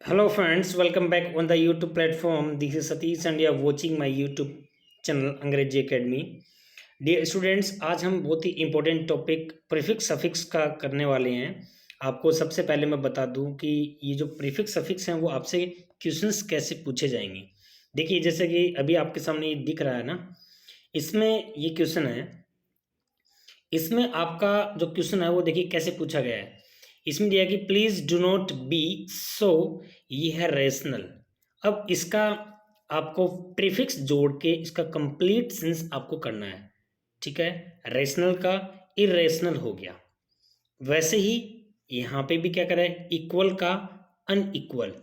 Hello friends, welcome back on the YouTube platform. This is Satish and you are watching my YouTube channel अंग्रेजी Academy. Dear students, आज हम बहुत ही important topic prefix suffix का करने वाले हैं। आपको सबसे पहले मैं बता दूं कि ये जो प्रीफिक्स सफिक्स हैं वो आपसे क्वेश्चंस कैसे पूछे जाएंगे। देखिए, जैसे कि अभी आपके सामने ये दिख रहा है ना, इसमें ये क्वेश्चन है। इसमें आपका जो क्वेश्चन है वो देखिए कैसे पूछा गया है। इसमें दिया कि प्लीज डू नॉट बी सो, ये है रेशनल। अब इसका आपको प्रीफिक्स जोड़ के इसका कंप्लीट सेंस आपको करना है। ठीक है, रेशनल का इरेशनल हो गया। वैसे ही यहाँ पे भी क्या करें, इक्वल का अनइक्वल।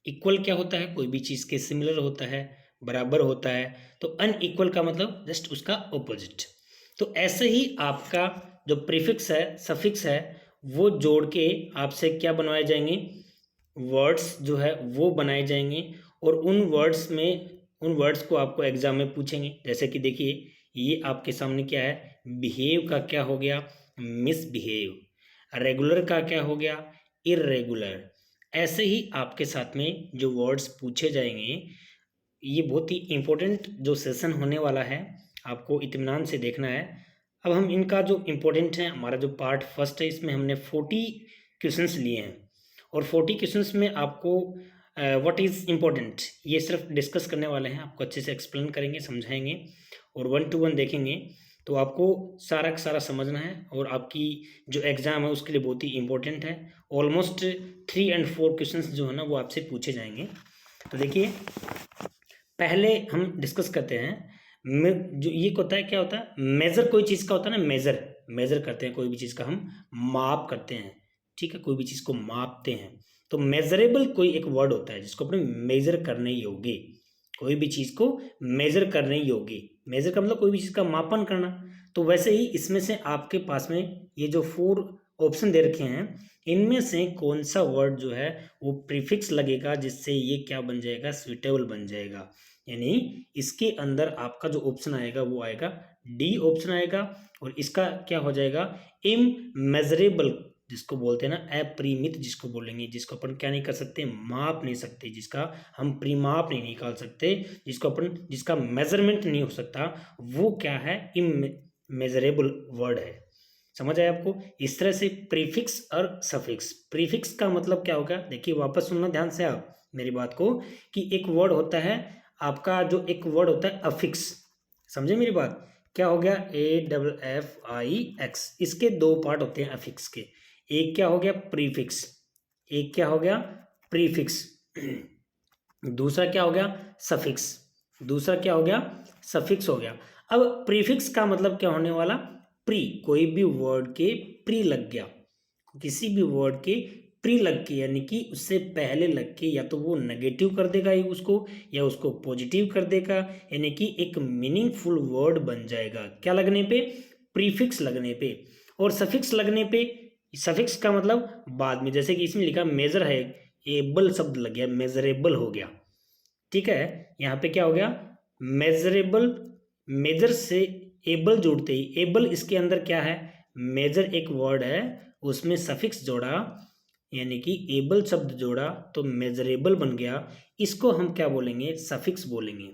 इक्वल क्या होता है, कोई भी चीज़ के सिमिलर होता है, बराबर होता है। तो अनइक्वल का मतलब जस्ट उसका ऑपोजिट। तो ऐसे ही आपका जो प्रीफिक्स है, सफिक्स है, वो जोड़ के आपसे क्या बनवाए जाएंगे, वर्ड्स जो है वो बनाए जाएंगे। और उन वर्ड्स को आपको एग्जाम में पूछेंगे। जैसे कि देखिए, ये आपके सामने क्या है, बिहेव का क्या हो गया, मिसबिहेव। रेगुलर का क्या हो गया, इरेगुलर। ऐसे ही आपके साथ में जो वर्ड्स पूछे जाएंगे, ये बहुत ही इम्पोर्टेंट जो सेशन होने वाला है, आपको इत्मीनान से देखना है। अब हम इनका जो इम्पोर्टेंट है, हमारा जो पार्ट फर्स्ट है, इसमें हमने 40 क्वेश्चंस लिए हैं। और 40 क्वेश्चंस में आपको व्हाट इज़ इम्पोर्टेंट ये सिर्फ डिस्कस करने वाले हैं। आपको अच्छे से एक्सप्लेन करेंगे, समझाएंगे और 1 to 1 देखेंगे। तो आपको सारा का सारा समझना है और आपकी जो एग्ज़ाम है उसके लिए बहुत ही इम्पोर्टेंट है। ऑलमोस्ट 3 and 4 क्वेश्चंस जो है ना वो आपसे पूछे जाएंगे। तो देखिए, पहले हम डिस्कस करते हैं। जो ये होता है, क्या होता है, मेज़र कोई चीज़ का होता है ना, मेज़र करते हैं कोई भी चीज़ का, हम माप करते हैं। ठीक है, कोई भी चीज़ को मापते हैं। तो मेजरेबल कोई एक वर्ड होता है जिसको अपने मेजर करने योग्य, कोई भी चीज़ को मेजर करने योग्य। मेजर का मतलब कोई भी चीज़ का मापन करना। तो वैसे ही इसमें से आपके पास में ये जो 4 ऑप्शन दे रखे हैं, इनमें से कौन सा वर्ड जो है वो प्रीफिक्स लगेगा जिससे ये क्या बन जाएगा, स्वीटेबल बन जाएगा। यानी इसके अंदर आपका जो ऑप्शन आएगा वो आएगा डी ऑप्शन आएगा। और इसका क्या हो जाएगा, इमेजरेबल, जिसको बोलते हैं ना अपरिमित, जिसको बोलेंगे, जिसको अपन क्या नहीं कर सकते, माप नहीं सकते, जिसका हम परिमाप नहीं निकाल सकते, जिसको अपन, जिसका मेजरमेंट नहीं हो सकता, वो क्या है, इमेजरेबल वर्ड है। समझ आया आपको। इस तरह से प्रीफिक्स और सफिक्स। प्रीफिक्स का मतलब क्या होगा, देखिए वापस सुनना ध्यान से आप मेरी बात को, कि एक वर्ड होता है आपका, जो एक वर्ड होता है अफिक्स। समझे मेरी बात, क्या हो गया, AFFIX। इसके 2 पार्ट होते हैं अफिक्स के। एक क्या हो गया, प्रीफिक्स। एक क्या हो गया, प्रीफिक्स। दूसरा क्या हो गया, सफिक्स। दूसरा क्या हो गया, सफिक्स हो गया। अब प्रीफिक्स का मतलब क्या होने वाला, प्री, कोई भी वर्ड के प्री लग गया, किसी भी वर्ड के प्री लग के, यानी कि उससे पहले लग के, या तो वो नेगेटिव कर देगा ये उसको, या उसको पॉजिटिव कर देगा। यानी कि एक मीनिंगफुल वर्ड बन जाएगा क्या लगने पे, प्रीफिक्स लगने पे। और सफिक्स लगने पे, सफिक्स का मतलब बाद में, जैसे कि इसमें लिखा मेजर है, एबल शब्द लग गया, मेजरेबल हो गया। ठीक है, यहाँ पे क्या हो गया, मेजरेबल। मेजर से एबल जोड़ते ही, एबल इसके अंदर क्या है, मेजर एक वर्ड है, उसमें सफिक्स जोड़ा, यानी कि एबल शब्द जोड़ा तो मेजरेबल बन गया। इसको हम क्या बोलेंगे, सफिक्स बोलेंगे।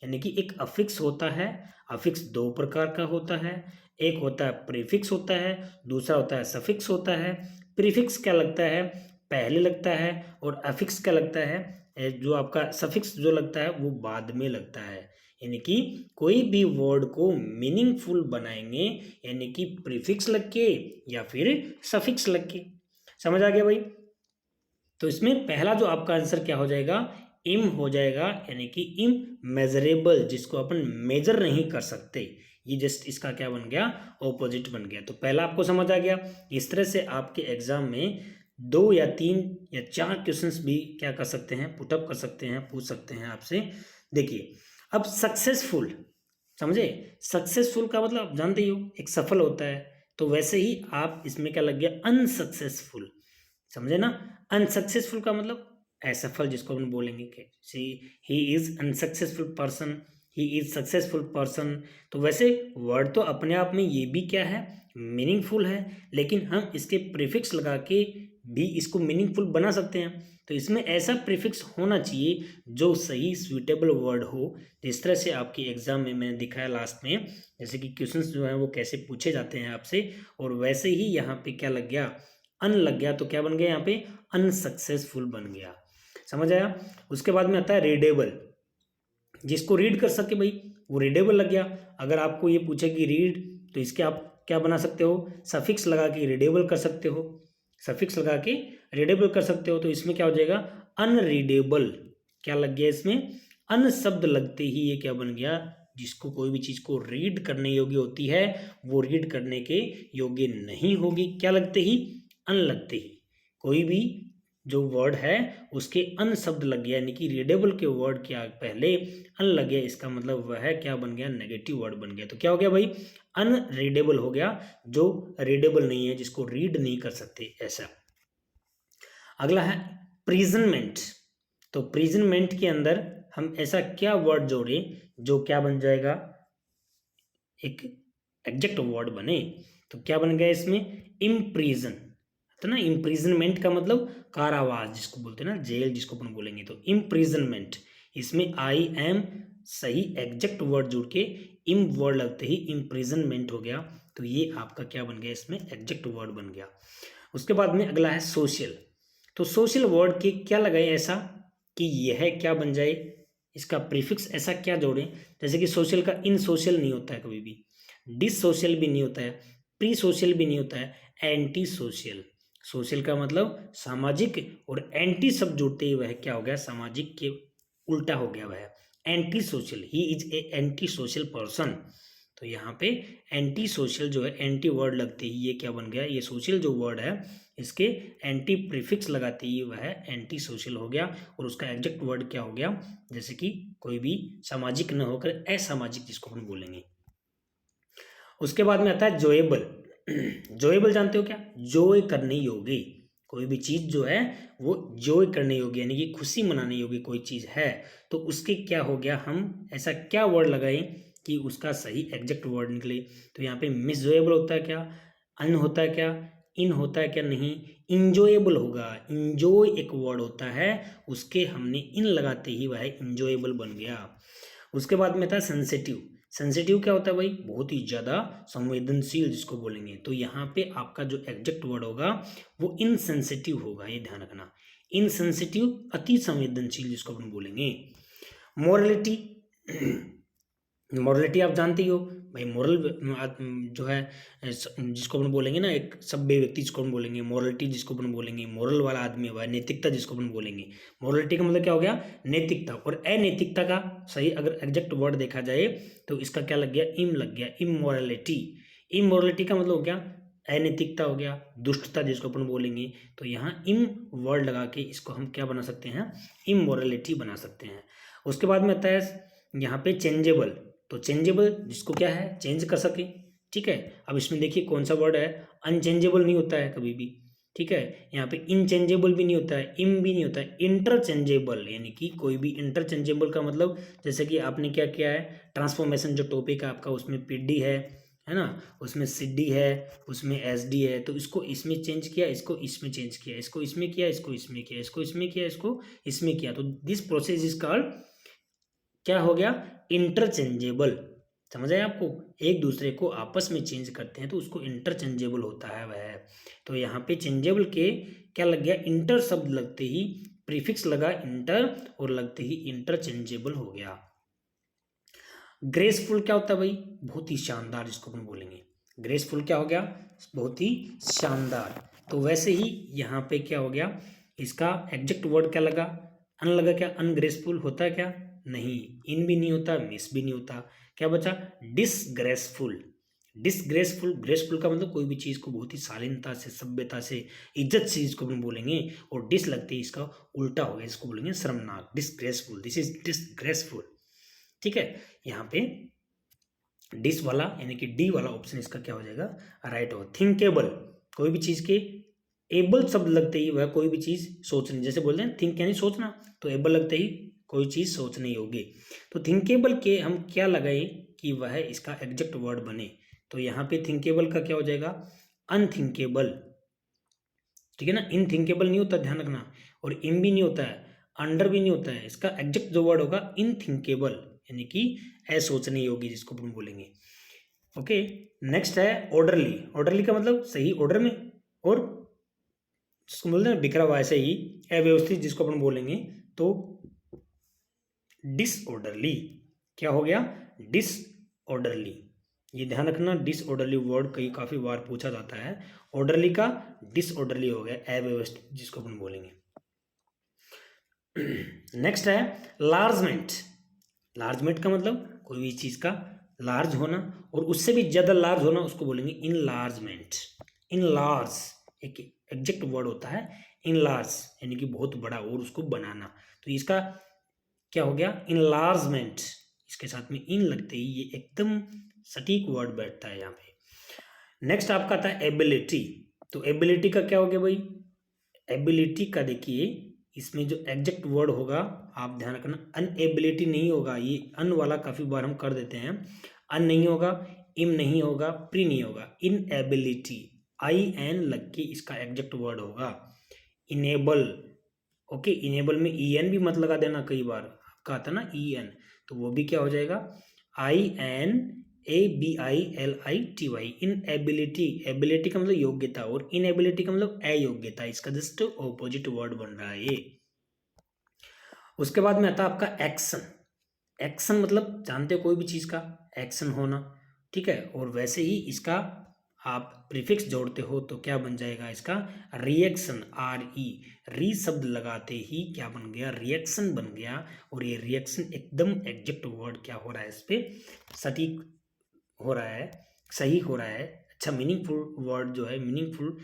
यानी कि एक अफिक्स होता है। अफिक्स 2 प्रकार का होता है, एक होता है प्रीफिक्स होता है, दूसरा होता है सफिक्स होता है। प्रीफिक्स क्या लगता है, पहले लगता है, और अफिक्स क्या लगता है, जो आपका सफिक्स जो लगता है वो बाद में लगता है। यानी कि कोई भी वर्ड को मीनिंगफुल बनाएंगे, यानी कि प्रीफिक्स लग के या फिर सफिक्स लग के। समझ आ गया भाई। तो इसमें पहला जो आपका आंसर क्या हो जाएगा, इम हो जाएगा, यानी कि इम मेजरेबल, जिसको अपन मेजर नहीं कर सकते। ये जस्ट इसका क्या बन गया, ऑपोजिट बन गया। तो पहला आपको समझ आ गया। इस तरह से आपके एग्जाम में 2 या 3 या 4 क्वेश्चंस भी क्या कर सकते हैं, पुटअप कर सकते हैं, पूछ सकते हैं आपसे। देखिए, अब सक्सेसफुल, समझे, सक्सेसफुल का मतलब आप जानते ही हो, एक सफल होता है। तो वैसे ही आप इसमें क्या लग गया, अनसक्सेसफुल। समझे ना, अनसक्सेसफुल का मतलब असफल, जिसको हम बोलेंगे कि see he is unsuccessful person, he is successful person. तो वैसे वर्ड तो अपने आप में ये भी क्या है, मीनिंगफुल है, लेकिन हम इसके प्रीफिक्स लगा के भी इसको मीनिंगफुल बना सकते हैं। तो इसमें ऐसा प्रीफिक्स होना चाहिए जो सही सुइटेबल वर्ड हो। जिस तरह से आपकी एग्जाम में मैंने दिखाया लास्ट में, जैसे कि क्वेश्चंस जो हैं वो कैसे पूछे जाते हैं आपसे, और वैसे ही यहाँ पे क्या लग गया, अन लग गया, तो क्या बन गया यहाँ पे, अनसक्सेसफुल बन गया। समझ आया। उसके बाद में आता है रीडेबल, जिसको रीड कर सके भाई वो रीडेबल लग गया। अगर आपको ये पूछे कि रीड, तो इसके आप क्या बना सकते हो, सफिक्स लगा के रीडेबल कर सकते हो, सफिक्स लगा के रीडेबल कर सकते हो। तो इसमें क्या हो जाएगा, अनरीडेबल। क्या लग गया इसमें, अन शब्द लगते ही ये क्या बन गया, जिसको कोई भी चीज को रीड करने योग्य होती है वो रीड करने के योग्य नहीं होगी। क्या लगते ही, अन लगते ही। कोई भी जो वर्ड है उसके अन शब्द लग गया, यानी कि रीडेबल के वर्ड के पहले अन लग गया, इसका मतलब वह है क्या बन गया, नेगेटिव वर्ड बन गया। तो क्या हो गया भाई, अनरीडेबल हो गया, जो रीडेबल नहीं है, जिसको रीड नहीं कर सकते ऐसा। अगला है प्रिजनमेंट। तो प्रिजनमेंट के अंदर हम ऐसा क्या वर्ड जोड़े जो क्या बन जाएगा, एक एग्जेक्ट वर्ड बने। तो क्या बन गया इसमें, इम्प्रीजन। तो ना इम्प्रीजनमेंट का मतलब कारावास जिसको बोलते हैं ना, जेल जिसको अपन बोलेंगे। तो इम्प्रीजनमेंट, इसमें आई एम सही एग्जेक्ट वर्ड जुड़ के इम वर्ड लगते ही इम्प्रीजनमेंट हो गया। तो ये आपका क्या बन गया, इसमें एग्जेक्ट वर्ड बन गया। उसके बाद में अगला है सोशल। तो सोशल वर्ड के क्या लगाए ऐसा कि यह क्या बन जाए, इसका प्रीफिक्स ऐसा क्या जोड़े, जैसे कि सोशल का इन सोशल नहीं होता है कभी भी, डिस सोशल भी नहीं होता है, प्री सोशल भी नहीं होता है, एंटी सोशल। सोशल का मतलब सामाजिक, और एंटी शब्द जुड़ते ही वह क्या हो गया, सामाजिक के उल्टा हो गया वह, anti social. He is a anti social person. तो यहाँ पे एंटी सोशल जो है, एंटी वर्ड लगते ही ये क्या बन गया, ये सोशल जो वर्ड है इसके एंटी प्रीफिक्स लगाते ही वह एंटी सोशल हो गया, और उसका एग्जेक्ट वर्ड क्या हो गया, जैसे कि कोई भी सामाजिक न होकर असामाजिक जिसको हम बोलेंगे। उसके बाद में आता है जोएबल। जोएबल जानते हो क्या, जोय करने योग्य। कोई भी चीज जो है वो जोय करने योग्य, यानी कि खुशी मनाने योग्य कोई चीज है, तो उसके क्या हो गया, हम ऐसा क्या वर्ड लगाएं कि उसका सही एग्जैक्ट वर्ड निकले। तो यहाँ पे मिसजोएबल होता है क्या, अन होता है क्या, इन होता है क्या, नहीं, इंजॉयबल होगा। इंजॉय एक वर्ड होता है, उसके हमने इन लगाते ही वह इंजॉयबल बन गया। उसके बाद में था सेंसिटिव। सेंसिटिव क्या होता है भाई, बहुत ही ज़्यादा संवेदनशील जिसको बोलेंगे। तो यहाँ पे आपका जो एग्जेक्ट वर्ड होगा वो इनसेंसिटिव होगा, ये ध्यान रखना। इनसेंसिटिव अति संवेदनशील जिसको अपन बोलेंगे। मोरलिटी। मोरलिटी आप जानते ही हो भाई, मोरल जो है जिसको अपन बोलेंगे ना, एक सभ्य व्यक्ति जिसको अपन बोलेंगे, मोरलिटी जिसको अपन बोलेंगे, मोरल वाला आदमी हुआ, नैतिकता जिसको अपन बोलेंगे। मोरलिटी का मतलब क्या हो गया, नैतिकता। और अनैतिकता का सही अगर एग्जैक्ट वर्ड देखा जाए तो इसका क्या लग गया, इम लग गया, इमोरलिटी। इमोरलिटी का मतलब हो गया अनैतिकता हो गया, दुष्टता जिसको अपन बोलेंगे। तो यहाँ इम वर्ड लगा के इसको हम क्या बना सकते हैं, इमोरलिटी बना सकते हैं। उसके बाद में आता है यहाँ पे चेंजेबल। तो चेंजेबल जिसको क्या है, चेंज कर सके, ठीक है। अब इसमें देखिए कौन सा वर्ड है, अनचेंजेबल नहीं होता है कभी भी, ठीक है। यहाँ पे इनचेंजेबल भी नहीं होता है, इम भी नहीं होता है, इंटरचेंजेबल, यानी कि कोई भी इंटरचेंजेबल का मतलब, जैसे कि आपने क्या किया है, ट्रांसफॉर्मेशन जो टॉपिक है आपका, उसमें पीडी है ना, उसमें सीडी है, उसमें एसडी है, तो इसको इसमें चेंज किया, इसको इसमें चेंज किया, इसको इसमें किया, इसको इसमें किया, इसको इसमें किया, इसको इसमें किया। तो दिस प्रोसेस इज कॉल्ड क्या हो गया, इंटरचेंजेबल। समझ आया आपको, एक दूसरे को आपस में चेंज करते हैं तो उसको इंटरचेंजेबल होता है वह। तो यहाँ पे चेंजेबल के क्या लग गया, इंटर शब्द लगते ही प्रीफिक्स लगा इंटर, और लगते ही इंटरचेंजेबल हो गया। ग्रेसफुल क्या होता है भाई, बहुत ही शानदार जिसको अपन बोलेंगे। ग्रेसफुल क्या हो गया, बहुत ही शानदार। तो वैसे ही यहाँ पे क्या हो गया, इसका एग्जेक्ट वर्ड क्या लगा, अन लगा क्या, अनग्रेसफुल होता है क्या, नहीं, इन भी नहीं होता, मिस भी नहीं होता, क्या बचा, डिसग्रेसफुल। डिसग्रेसफुल, ग्रेसफुल का मतलब कोई भी चीज़ को बहुत ही शालीनता से, सभ्यता से, इज्जत से इसको अपन बोलेंगे, और डिस लगते ही इसका उल्टा हो गया, इसको बोलेंगे शर्मनाक, डिसग्रेसफुल, दिस इज डिसग्रेसफुल, ठीक है। यहाँ पे डिस वाला यानी कि डी वाला ऑप्शन इसका क्या हो जाएगा, राइट हो। थिंकेबल, कोई भी चीज के एबल शब्द लगते ही वह कोई भी चीज सोचने, जैसे बोलते हैं थिंक यानी सोचना, तो एबल लगते ही कोई चीज सोचने योग्य। तो थिंकेबल के हम क्या लगाए कि वह इसका एग्जैक्ट वर्ड बने। तो यहाँ पे थिंकेबल का क्या हो जाएगा, अनथिंकेबल, ठीक है ना। इनथिंकेबल नहीं होता, ध्यान रखना, और इम भी नहीं होता है, अंडर भी नहीं होता है। इसका एग्जैक्ट जो वर्ड होगा इनथिंकेबल, यानी कि असोचनीय योग्य जिसको अपन बोलेंगे। ओके, नेक्स्ट है ऑर्डरली। ऑर्डरली का मतलब सही ऑर्डर में, और जिसको बोलते हैं बिखरा हुआ, ऐसे ही अव्यवस्थित जिसको अपन बोलेंगे तो डिसऑर्डरली। क्या हो गया? डिसऑर्डरली। ये ध्यान रखना, डिसऑर्डरली वर्ड कई काफी बार पूछा जाता है। ऑर्डरली का डिसऑर्डरली हो गया अव्यवस्थित जिसको अपन बोलेंगे। नेक्स्ट है लार्जमेंट। लार्जमेंट का मतलब कोई भी चीज का लार्ज होना, और उससे भी ज्यादा लार्ज होना, उसको बोलेंगे इनलार्जमेंट। इनलार्ज एक एग्जैक्ट वर्ड होता है, इनलार्ज यानी कि बहुत बड़ा और उसको बनाना। तो इसका क्या हो गया? इनलार्जमेंट। इसके साथ में इन लगते ही ये एकदम सटीक वर्ड बैठता है यहाँ पे। नेक्स्ट आपका आता है एबिलिटी। तो एबिलिटी का क्या हो गया भाई? एबिलिटी का देखिए, इसमें जो एग्जैक्ट वर्ड होगा, आप ध्यान रखना, अनएबिलिटी नहीं होगा। ये अन वाला काफी बार हम कर देते हैं। अन नहीं होगा, इम नहीं होगा, प्री नहीं होगा, इनएबिलिटी, आई एन लग के इसका एग्जैक्ट वर्ड होगा। इनेबल, ओके, इनेबल में ई एन भी मत लगा देना, कई बार आपका आता ना ई एन, तो वो भी क्या हो जाएगा? I N A B I L I T Y. Inability, ability का मतलब योग्यता, और इनएबिलिटी का मतलब अयोग्यता। इसका जस्ट ऑपोजिट वर्ड बन रहा है ये। उसके बाद में आता है आपका एक्शन। एक्शन मतलब जानते हो, कोई भी चीज का एक्शन होना, ठीक है। और वैसे ही इसका आप प्रीफिक्स जोड़ते हो तो क्या बन जाएगा? इसका रिएक्शन, आर ई, री शब्द लगाते ही क्या बन गया? रिएक्शन बन गया। और ये रिएक्शन एकदम एग्जैक्ट वर्ड क्या हो रहा है? इस पे सटीक हो रहा है, सही हो रहा है, अच्छा मीनिंगफुल वर्ड जो है, मीनिंगफुल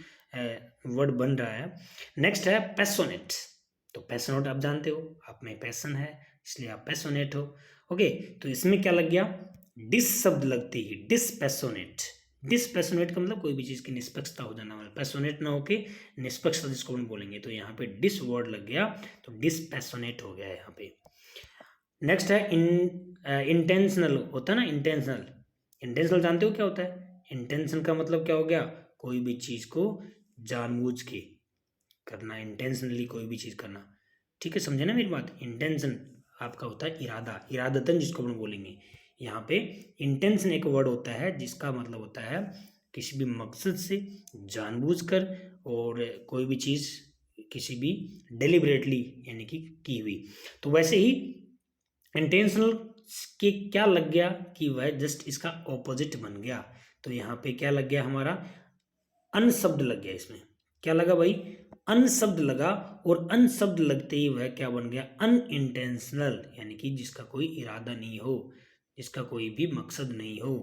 वर्ड बन रहा है। नेक्स्ट है पैशनेट। तो पैशनेट आप जानते हो, आप में पैशन है इसलिए आप पैशनेट हो। ओके, तो इसमें क्या लग गया? डिस शब्द लगते ही डिसपैशनेट। डिसपैशनेट का मतलब कोई भी चीज की निष्पक्षता हो जाना, मतलब पैशनेट ना होके निष्पक्षता जिसको हम बोलेंगे, तो यहाँ पे डिस वर्ड लग गया, तो डिसपैशनेट हो गया यहाँ पे। नेक्स्ट है इंटेंशनल होता है ना, इंटेंशनल। इंटेंशनल जानते हो क्या होता है? इंटेंशन का मतलब क्या हो गया? कोई भी चीज को जानबूझ के करना, इंटेंशनली कोई भी चीज करना, ठीक है, समझे ना मेरी बात। इंटेंशन आपका होता है इरादा, इरादतन जिसको हम बोलेंगे। यहाँ पे इंटेंशन एक वर्ड होता है जिसका मतलब होता है किसी भी मकसद से जानबूझकर, और कोई भी चीज किसी भी डेलिबरेटली यानी कि की हुई। तो वैसे ही इंटेंशनल के क्या लग गया कि वह जस्ट इसका ऑपोजिट बन गया। तो यहाँ पे क्या लग गया हमारा? अन शब्द लग गया। इसमें क्या लगा भाई? अन शब्द लगा, और अन शब्द लगते ही वह क्या बन गया? अनइंटेंशनल, यानी कि जिसका कोई इरादा नहीं हो, जिसका कोई भी मकसद नहीं हो,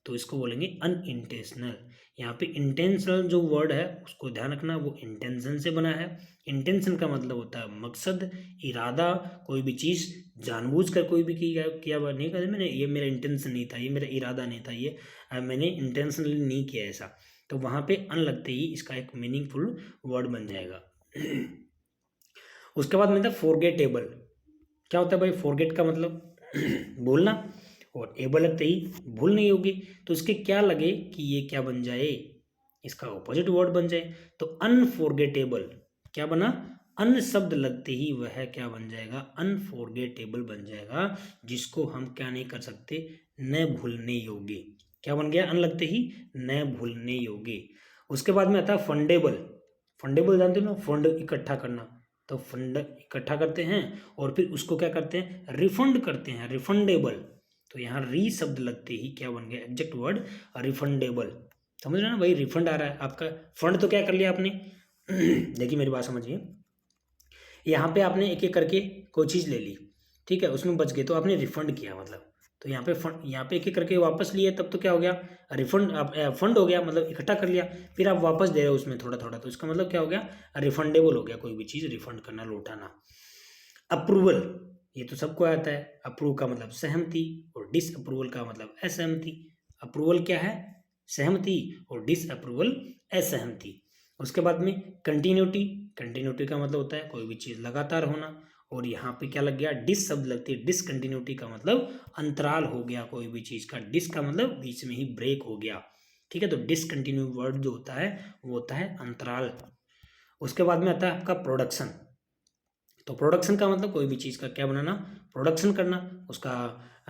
तो इसको बोलेंगे अनइंटेंशनल। यहाँ पे इंटेंशनल जो वर्ड है उसको ध्यान रखना, वो इंटेंशन से बना है। इंटेंशन का मतलब होता है मकसद, इरादा, कोई भी चीज जानबूझकर कोई भी किया हुआ नहीं कर, मैंने ये मेरा इंटेंशन नहीं था, ये मेरा इरादा नहीं था, ये मैंने इंटेंशनली नहीं किया ऐसा। तो वहां पे अन लगते ही इसका एक मीनिंगफुल वर्ड बन जाएगा। उसके बाद मतलब फॉरगेटेबल। क्या होता है भाई? फॉरगेट का मतलब भूलना, और एबल लगते ही भूल नहीं होगी, तो इसके क्या लगे कि ये क्या बन जाए? इसका ऑपोजिट वर्ड बन जाए। तो अनफॉरगेटेबल क्या बना? अन शब्द लगते ही वह क्या बन जाएगा? अनफॉरगेटेबल बन जाएगा, जिसको हम क्या नहीं कर सकते? न भूलने योग्य। क्या बन गया? अन लगते ही न भूलने योग्य। उसके बाद में आता है फंडेबल। फंडेबल जानते हो ना, फंड इकट्ठा करना। तो फंड इकट्ठा करते हैं और फिर उसको क्या करते हैं? रिफंड करते हैं, रिफंडेबल। तो यहाँ री शब्द लगते ही क्या बन गया? Exact word refundable. समझ रहे ना भाई? रिफंड आ रहा है आपका, फंड तो क्या कर लिया आपने? देखिए मेरी बात समझिए, यहाँ पे आपने एक एक करके कोई चीज़ ले ली, ठीक है, उसमें बच गए तो आपने रिफंड किया, मतलब तो यहाँ पे फंड, यहाँ पे एक एक करके वापस लिए, तब तो क्या हो गया? रिफंड, आप फंड हो गया, मतलब इकट्ठा कर लिया, फिर आप वापस दे रहे हो उसमें थोड़ा थोड़ा, तो इसका मतलब क्या हो गया? रिफंडेबल हो गया, कोई भी चीज़ रिफंड करना, लौटाना। अप्रूवल, ये तो सबको आता है। अप्रूव का मतलब सहमति, और डिस अप्रूवल का मतलब असहमति। अप्रूवल क्या है? सहमति, और डिस अप्रूवल असहमति। उसके बाद में कंटिन्यूटी। कंटिन्यूटी का मतलब होता है कोई भी चीज़ लगातार होना, और यहाँ पे क्या लग गया? डिस शब्द लगती है। डिसकंटिन्यूटी का मतलब अंतराल हो गया कोई भी चीज़ का। डिस का मतलब बीच में ही ब्रेक हो गया, ठीक है। तो डिसकंटिन्यू वर्ड जो होता है वो होता है अंतराल। उसके बाद में आता है आपका प्रोडक्शन। तो प्रोडक्शन का मतलब कोई भी चीज़ का क्या बनाना, प्रोडक्शन करना, उसका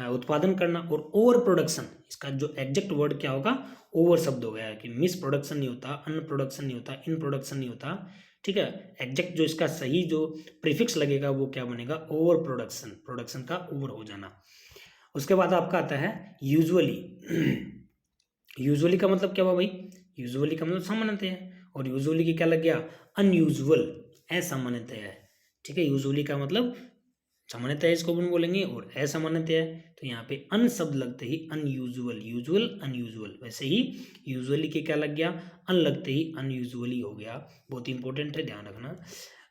उत्पादन करना। और ओवर प्रोडक्शन, इसका जो एग्जैक्ट वर्ड क्या होगा, ओवर शब्द हो गया कि मिस प्रोडक्शन नहीं होता, अन प्रोडक्शन नहीं होता, इन प्रोडक्शन नहीं होता, ठीक है। एग्जैक्ट जो इसका सही जो प्रीफिक्स लगेगा वो क्या बनेगा, ओवर प्रोडक्शन, प्रोडक्शन का ओवर हो जाना। उसके बाद आपका आता है यूजुअली। यूजुअली का मतलब क्या हुआ भाई, यूजुअली का मतलब सामान्यतः है, और यूजुअली की क्या लग गया, अनयूजुअल, असामान्यतः है, ठीक है। यूजुअली का मतलब सामान्यतः इसको अपन बोलेंगे, और असामान्यतः है, तो यहाँ पे अन शब्द लगते ही अनयूजुअल, यूजुअल अनयूजुअल, वैसे ही यूजुअली के क्या लग गया, अन लगते ही अनयूजुअली हो गया। बहुत इंपॉर्टेंट है, ध्यान रखना।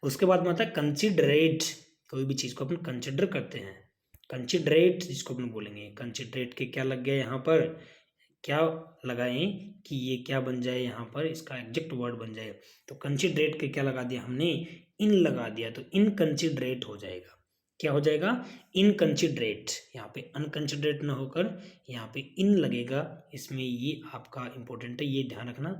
उसके बाद में आता है कंसिडरेट, कोई भी चीज़ को अपन कंसिडर करते हैं, कंसिडरेट जिसको अपन बोलेंगे, कंसिडरेट के क्या लग गया यहाँ पर, क्या लगाएं कि ये क्या बन जाए यहाँ पर, इसका एग्जैक्ट वर्ड बन जाए। तो कंसिडरेट के क्या लगा दिया हमने, इन लगा दिया, तो इनकंसिडरेट हो जाएगा। क्या हो जाएगा, इनकंसिडरेट। यहाँ पे अनकंसिडरेट ना होकर यहाँ पे इन लगेगा, इसमें ये आपका इंपॉर्टेंट है, ये ध्यान रखना।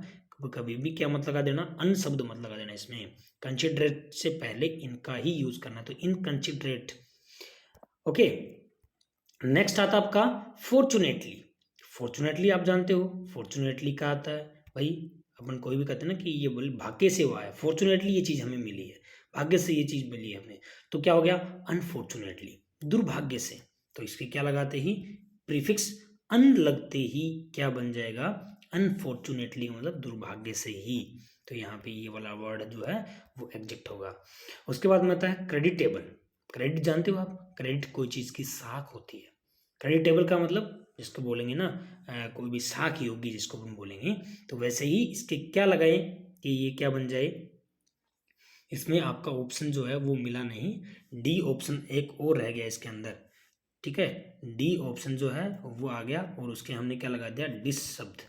कभी भी क्या मत लगा देना, अन शब्द मत लगा देना इसमें, कंसिडरेट से पहले इनका ही यूज करना, तो इनकंसिडरेट। ओके, नेक्स्ट आता आपका फॉर्चुनेटली। फॉर्चुनेटली आप जानते हो, फॉर्चुनेटली क्या आता है भाई, अपन कोई भी कहते हैं ना कि ये बोले भाग्य से हुआ है, फॉर्चुनेटली ये चीज़ हमें मिली है, भाग्य से ये चीज़ मिली है हमें, तो क्या हो गया, अनफॉर्चुनेटली, दुर्भाग्य से। तो इसके क्या लगाते ही, प्रीफिक्स अन लगते ही क्या बन जाएगा, अनफॉर्चुनेटली, मतलब दुर्भाग्य से ही। तो यहाँ पे ये वाला वर्ड जो है वो एग्जैक्ट होगा। उसके बाद में आता है क्रेडिटेबल। क्रेडिट जानते हो आप, क्रेडिट कोई चीज़ की साख होती है। क्रेडिटेबल का मतलब जिसको बोलेंगे ना, कोई भी साख ही होगी जिसको हम बोलेंगे, तो वैसे ही इसके क्या लगाएं कि ये क्या बन जाए। इसमें आपका ऑप्शन जो है वो मिला नहीं, डी ऑप्शन एक और रह गया इसके अंदर, ठीक है। डी ऑप्शन जो है वो आ गया, और उसके हमने क्या लगा दिया, डिस शब्द,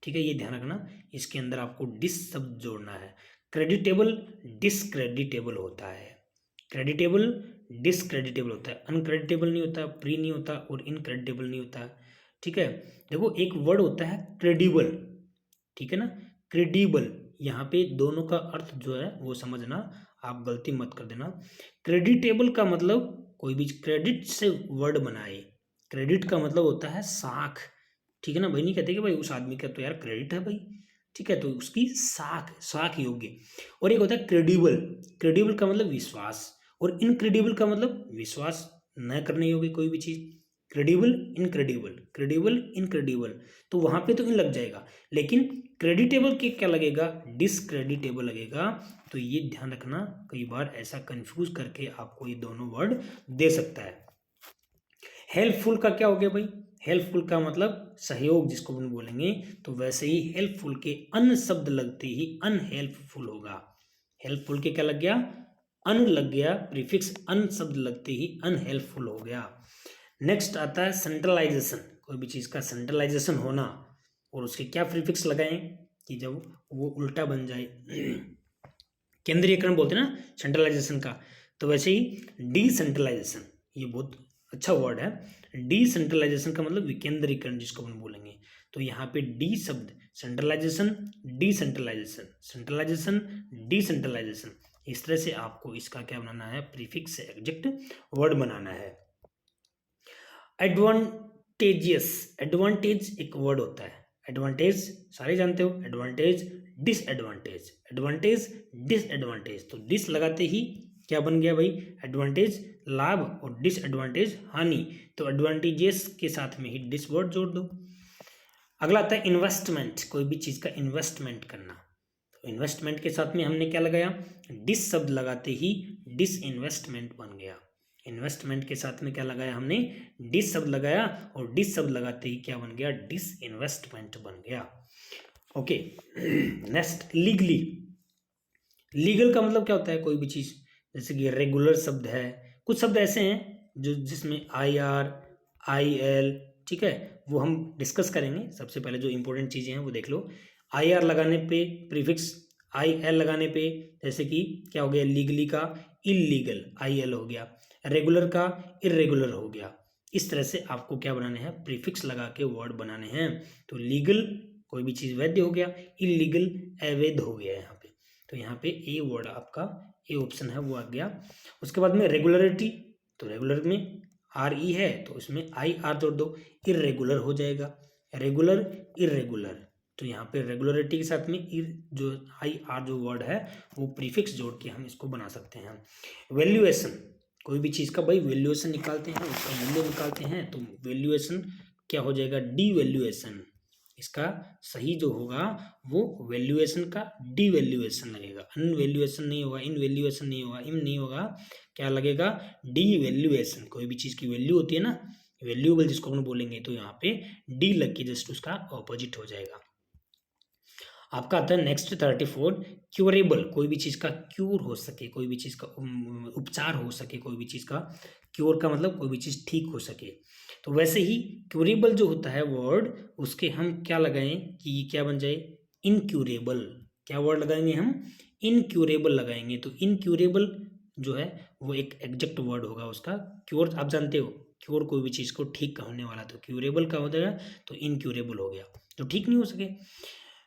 ठीक है। ये ध्यान रखना, इसके अंदर आपको डिस शब्द जोड़ना है। क्रेडिटेबल डिसक्रेडिटेबल होता है, क्रेडिटेबल डिसक्रेडिटेबल होता है, अनक्रेडिटेबल नहीं होता, प्री नहीं होता, और इनक्रेडिटेबल नहीं होता, ठीक है। देखो एक वर्ड होता है क्रेडिबल, ठीक है ना, क्रेडिबल, यहाँ पे दोनों का अर्थ जो है वो समझना, आप गलती मत कर देना। क्रेडिटेबल का मतलब कोई भी क्रेडिट से वर्ड बनाए, क्रेडिट का मतलब होता है साख, ठीक है ना भाई, नहीं कहते कि भाई उस आदमी का तो यार क्रेडिट है भाई, ठीक है, तो उसकी साख, साख योग्य। और एक होता है क्रेडिबल, क्रेडिबल का मतलब विश्वास, और इनक्रेडिबल का मतलब विश्वास न करने योग्य कोई भी चीज। क्रेडिबल इनक्रेडिबल, क्रेडिबल इनक्रेडिबल, तो वहां पे तो इन लग जाएगा, लेकिन क्रेडिटेबल के क्या लगेगा, डिसक्रेडिटेबल लगेगा। तो ये ध्यान रखना, कई बार ऐसा कंफ्यूज करके आपको ये दोनों वर्ड दे सकता है। हेल्पफुल का क्या हो गया भाई, हेल्पफुल का मतलब सहयोग जिसको हम बोलेंगे, तो वैसे ही हेल्पफुल के अन शब्द लगते ही अनहेल्पफुल होगा। हेल्पफुल के क्या लग गया, अन लग गया, प्रीफिक्स अन शब्द लगते ही अनहेल्पफुल हो गया। नेक्स्ट आता है सेंट्रलाइजेशन, कोई भी चीज़ का सेंट्रलाइजेशन होना, और उसके क्या प्रीफिक्स लगाएं कि जब वो उल्टा बन जाए, केंद्रीयकरण बोलते हैं ना सेंट्रलाइजेशन का, तो वैसे ही डिसेंट्रलाइजेशन, ये बहुत अच्छा वर्ड है। डिसेंट्रलाइजेशन का मतलब विकेंद्रीकरण जिसको हम बोलेंगे, तो यहाँ पे डी शब्द, सेंट्रलाइजेशन डिसेंट्रलाइजेशन, सेंट्रलाइजेशन डिसेंट्रलाइजेशन, इस तरह से आपको इसका क्या बनाना है, प्रीफिक्स से एग्जैक्ट वर्ड बनाना है। एडवांटेजियस, एडवांटेज एक वर्ड होता है, एडवांटेज सारे जानते हो, एडवांटेज डिसएडवांटेज, एडवांटेज डिसएडवांटेज, तो डिस लगाते ही क्या बन गया भाई, एडवांटेज लाभ, और डिसएडवांटेज हानि, तो एडवांटेजेस के साथ में ही डिस वर्ड जोड़ दो। अगला आता है इन्वेस्टमेंट, कोई भी चीज का इन्वेस्टमेंट करना, तो इन्वेस्टमेंट के साथ में हमने क्या लगाया, डिस शब्द लगाते ही डिस इन्वेस्टमेंट बन गया। इन्वेस्टमेंट के साथ में क्या लगाया हमने, डिस शब्द लगाया, और डिस शब्द लगाते ही क्या बन गया, डिस इन्वेस्टमेंट बन गया। Okay, next legally. लीगल का मतलब क्या होता है, कोई भी चीज, जैसे कि रेगुलर शब्द है, कुछ शब्द ऐसे हैं जो जिसमें IR IL, ठीक है, वो हम डिस्कस करेंगे। सबसे पहले जो इंपॉर्टेंट चीजें हैं वो देख लो। IR लगाने पे प्रीफिक्स IL लगाने पे, जैसे कि क्या हो गया, लीगली का इलीगल IL हो गया, रेगुलर का इरेगुलर हो गया। इस तरह से आपको क्या बनाने हैं, प्रीफिक्स लगा के वर्ड बनाने हैं। तो लीगल कोई भी चीज वैध हो गया, इलीगल अवैध हो गया यहाँ पे। तो यहाँ पे ए वर्ड आपका, ए ऑप्शन है वो आ गया। उसके बाद में रेगुलरिटी, तो रेगुलर में आर ई है तो उसमें आई आर जोड़ दो, इरेगुलर हो जाएगा, रेगुलर इरेगुलर। तो यहाँ पे रेगुलरिटी के साथ में जो आई आर जो वर्ड है वो प्रीफिक्स जोड़ के हम इसको बना सकते हैं। वैल्यूएशन, कोई भी चीज़ का भाई वैल्यूएशन निकालते हैं, उसका मूल्य निकालते हैं, तो वैल्यूएशन क्या हो जाएगा, डी वैल्यूएशन। इसका सही जो होगा वो वैल्यूएशन का डी वैल्यूएशन लगेगा, अनवैल्यूएशन नहीं होगा, इन वैल्यूएशन नहीं होगा, इम नहीं होगा, क्या लगेगा, डी वैल्यूएशन। कोई भी चीज़ की वैल्यू होती है ना, वैल्यूएबल जिसको हम बोलेंगे, तो यहाँ पे डी लग के जस्ट उसका ऑपोजिट हो जाएगा। आपका आता है नेक्स्ट 34, क्यूरेबल, कोई भी चीज़ का क्यूर हो सके, कोई भी चीज़ का उपचार हो सके, कोई भी चीज़ का क्योर का मतलब कोई भी चीज़ ठीक हो सके। तो वैसे ही क्यूरेबल जो होता है वर्ड, उसके हम क्या लगाएं कि ये क्या बन जाए, इनक्यूरेबल। क्या वर्ड लगाएंगे हम, इनक्यूरेबल लगाएंगे। तो इनक्यूरेबल जो है वो एक एग्जैक्ट वर्ड होगा उसका। क्योर आप जानते हो, क्योर कोई भी चीज़ को ठीक होने वाला, तो क्यूरेबल का हो जाएगा, तो इनक्यूरेबल हो गया, जो ठीक नहीं हो सके।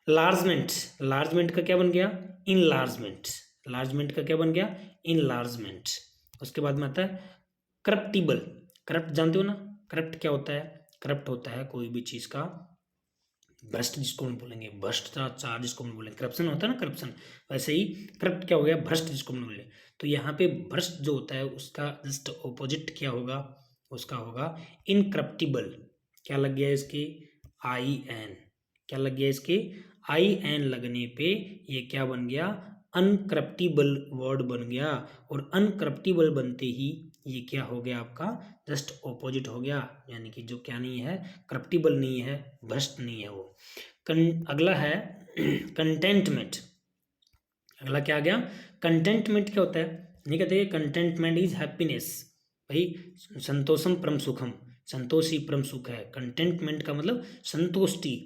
लार्जमेंट, लार्जमेंट का क्या बन गया, इनलार्जमेंट, लार्जमेंट का क्या बन गया, इनलार्जमेंट। उसके बाद में आता है करप्टिबल, करप्ट जानते हो ना, करप्ट क्या होता है, करप्ट होता है कोई भी चीज़ का भ्रष्ट, जिसको हम बोलेंगे भ्रष्टाचार, जिसको हम बोलेंगे करप्शन होता है ना, करप्शन, वैसे ही करप्ट क्या हो गया, भ्रष्ट जिसको हम बोले। तो यहाँ पे भ्रष्ट जो होता है उसका जस्ट ऑपोजिट क्या होगा, उसका होगा इनकरप्टिबल। क्या लग गया इसके, आई एन, क्या लग गया इसके, आई एन लगने पे ये क्या बन गया, अनकरप्टिबल वर्ड बन गया। और अनकरप्टिबल बनते ही ये क्या हो गया आपका, जस्ट ऑपोजिट हो गया, यानी कि जो क्या नहीं है, करप्टिबल नहीं है, भ्रष्ट नहीं है वो। अगला है कंटेंटमेंट। अगला क्या आ गया, कंटेंटमेंट क्या होता है, नहीं कहते कंटेंटमेंट इज हैप्पीनेस, भाई संतोषम परम सुखम, संतोष ही परम सुख है। कंटेंटमेंट का मतलब संतुष्टि,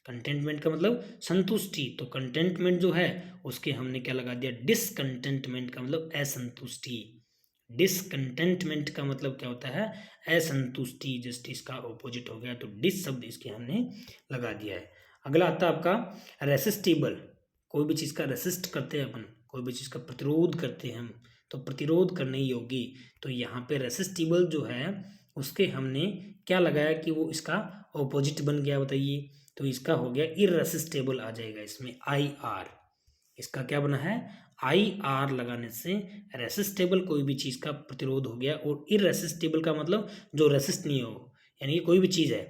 कंटेंटमेंट का मतलब संतुष्टि। तो कंटेंटमेंट जो है उसके हमने क्या लगा दिया, डिसकंटेंटमेंट का मतलब असंतुष्टि। डिसकंटेंटमेंट का मतलब क्या होता है, असंतुष्टि, जस्ट इसका ऑपोजिट हो गया, तो डिस शब्द इसके हमने लगा दिया है। अगला आता है आपका रेसिस्टेबल, कोई भी चीज़ का रेसिस्ट करते हैं अपन, कोई भी चीज़ का प्रतिरोध करते हैं हम, तो प्रतिरोध करने योगी। तो यहाँ पे रेसिस्टेबल जो है उसके हमने क्या लगाया कि वो इसका ऑपोजिट बन गया, बताइए। तो इसका हो गया इररेसिस्टेबल आ जाएगा इसमें, आई आर, इसका क्या बना है, आई आर लगाने से रेसिस्टेबल कोई भी चीज़ का प्रतिरोध हो गया। और इररेसिस्टेबल का मतलब जो रेसिस्ट नहीं हो, यानी कि कोई भी चीज़ है,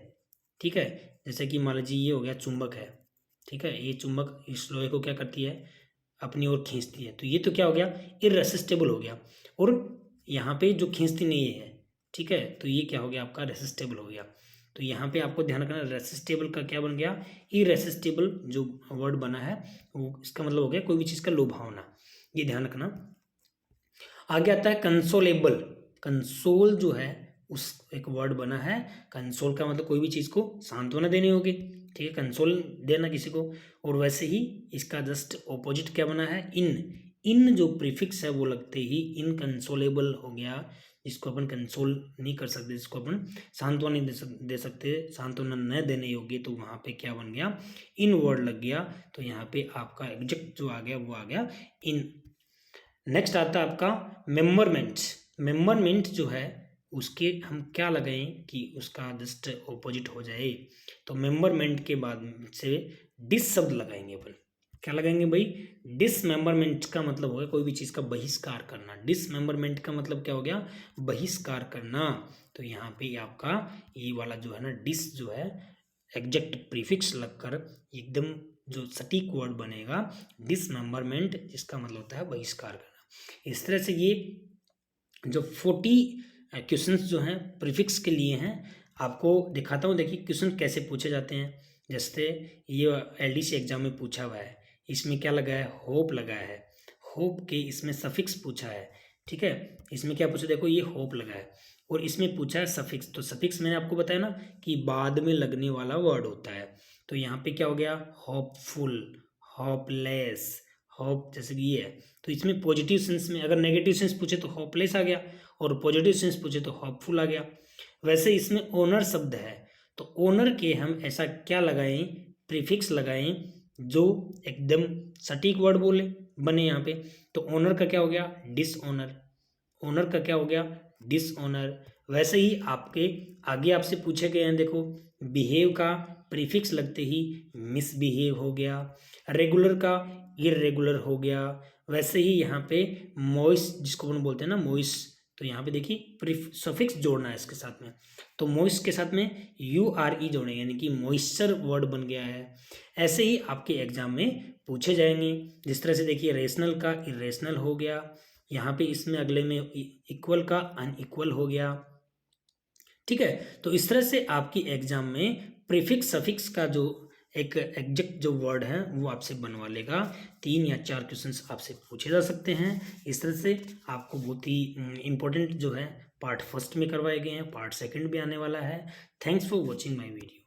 ठीक है, जैसे कि मान लीजिए ये हो गया चुंबक है, ठीक है, ये चुंबक इस लोहे को क्या करती है, अपनी ओर खींचती है, तो ये तो क्या हो गया, इररेसिस्टेबल हो गया। और यहाँ पे जो खींचती नहीं है, ठीक है, तो ये क्या हो गया आपका, रेसिस्टेबल हो गया। तो यहाँ पे आपको ध्यान रखना, रेसिस्टेबल का क्या बन गया, इरेसिस्टेबल जो वर्ड बना है वो इसका मतलब हो गया कोई भी चीज़ का लुभावना, ये ध्यान रखना। आगे आता है कंसोलेबल, कंसोल जो है उस एक वर्ड बना है, कंसोल का मतलब कोई भी चीज़ को सांत्वना देनी होगी, ठीक है, कंसोल देना किसी को। और वैसे ही इसका जस्ट ऑपोजिट क्या बना है, इन जो प्रीफिक्स है वो लगते ही इनकंसोलेबल हो गया, जिसको अपन कंसोल नहीं कर सकते, जिसको अपन सांत्वना नहीं दे सकते, सांत्वना न देने योग्य, तो वहाँ पे क्या बन गया, इन वर्ड लग गया। तो यहाँ पे आपका एग्जैक्ट जो आ गया वो आ गया इन। नेक्स्ट आता है आपका मेम्बरमेंट। मेम्बरमेंट जो है उसके हम क्या लगाएं कि उसका जस्ट ऑपोजिट हो जाए, तो मेम्बरमेंट के बाद से डिस शब्द लगाएंगे अपन। क्या लगाएंगे भाई, डिसमेंबरमेंट का मतलब हो गया कोई भी चीज़ का बहिष्कार करना, डिसमेंबरमेंट का मतलब क्या हो गया, बहिष्कार करना। तो यहाँ पे आपका ये वाला जो है ना, डिस जो है एग्जैक्ट प्रीफिक्स लगकर एकदम जो सटीक वर्ड बनेगा, डिसमेंबरमेंट, जिसका मतलब होता है बहिष्कार करना। इस तरह से ये जो 40 क्वेश्चंस जो हैं प्रीफिक्स के लिए हैं, आपको दिखाता हूँ, देखिए क्वेश्चन कैसे पूछे जाते हैं। जैसे ये एलडीसी एग्जाम में पूछा हुआ है, इसमें क्या लगा है, होप लगा है, होप के इसमें सफिक्स पूछा है, ठीक है, इसमें क्या पूछा, देखो ये होप लगा है, और इसमें पूछा है सफिक्स। तो सफिक्स मैंने आपको बताया ना कि बाद में लगने वाला वर्ड होता है। तो यहाँ पे क्या हो गया, होपफुल, होपलेस, होप जैसे कि ये है, तो इसमें पॉजिटिव सेंस में, अगर नेगेटिव सेंस पूछे तो होपलेस आ गया, और पॉजिटिव सेंस पूछे तो होपफुल आ गया। वैसे इसमें ओनर शब्द है, तो ओनर के हम ऐसा क्या लगाएं, प्रीफिक्स लगाएं जो एकदम सटीक वर्ड बोले, बने यहाँ पे। तो ओनर का क्या हो गया, डिसओनर। ओनर का क्या हो गया, डिसओनर। वैसे ही आपके आगे आपसे पूछे गए हैं, देखो बिहेव का प्रीफिक्स लगते ही मिसबिहेव हो गया, रेगुलर का इरेगुलर हो गया। वैसे ही यहाँ पे मॉइस जिसको अपन बोलते हैं ना मॉइस, तो यहाँ पे देखिए सफिक्स जोड़ना है इसके साथ में, तो मॉइस के साथ में URE जोड़ेंगे यानी कि मॉइस्चर वर्ड बन गया है। ऐसे ही आपके एग्जाम में पूछे जाएंगे। जिस तरह से देखिए रेशनल का इरेशनल हो गया, यहाँ पे इसमें अगले में इक्वल का अनइक्वल हो गया। ठीक है, तो इस तरह से आपकी एग्जाम में प्रीफिक्स सफिक्स का जो एक एग्जैक्ट जो वर्ड है वो आपसे बनवा लेगा। 3 या 4 क्वेश्चंस आपसे पूछे जा सकते हैं। इस तरह से आपको बहुत ही इंपॉर्टेंट जो है पार्ट फर्स्ट में करवाए गए हैं, पार्ट सेकंड भी आने वाला है। Thanks for watching my video.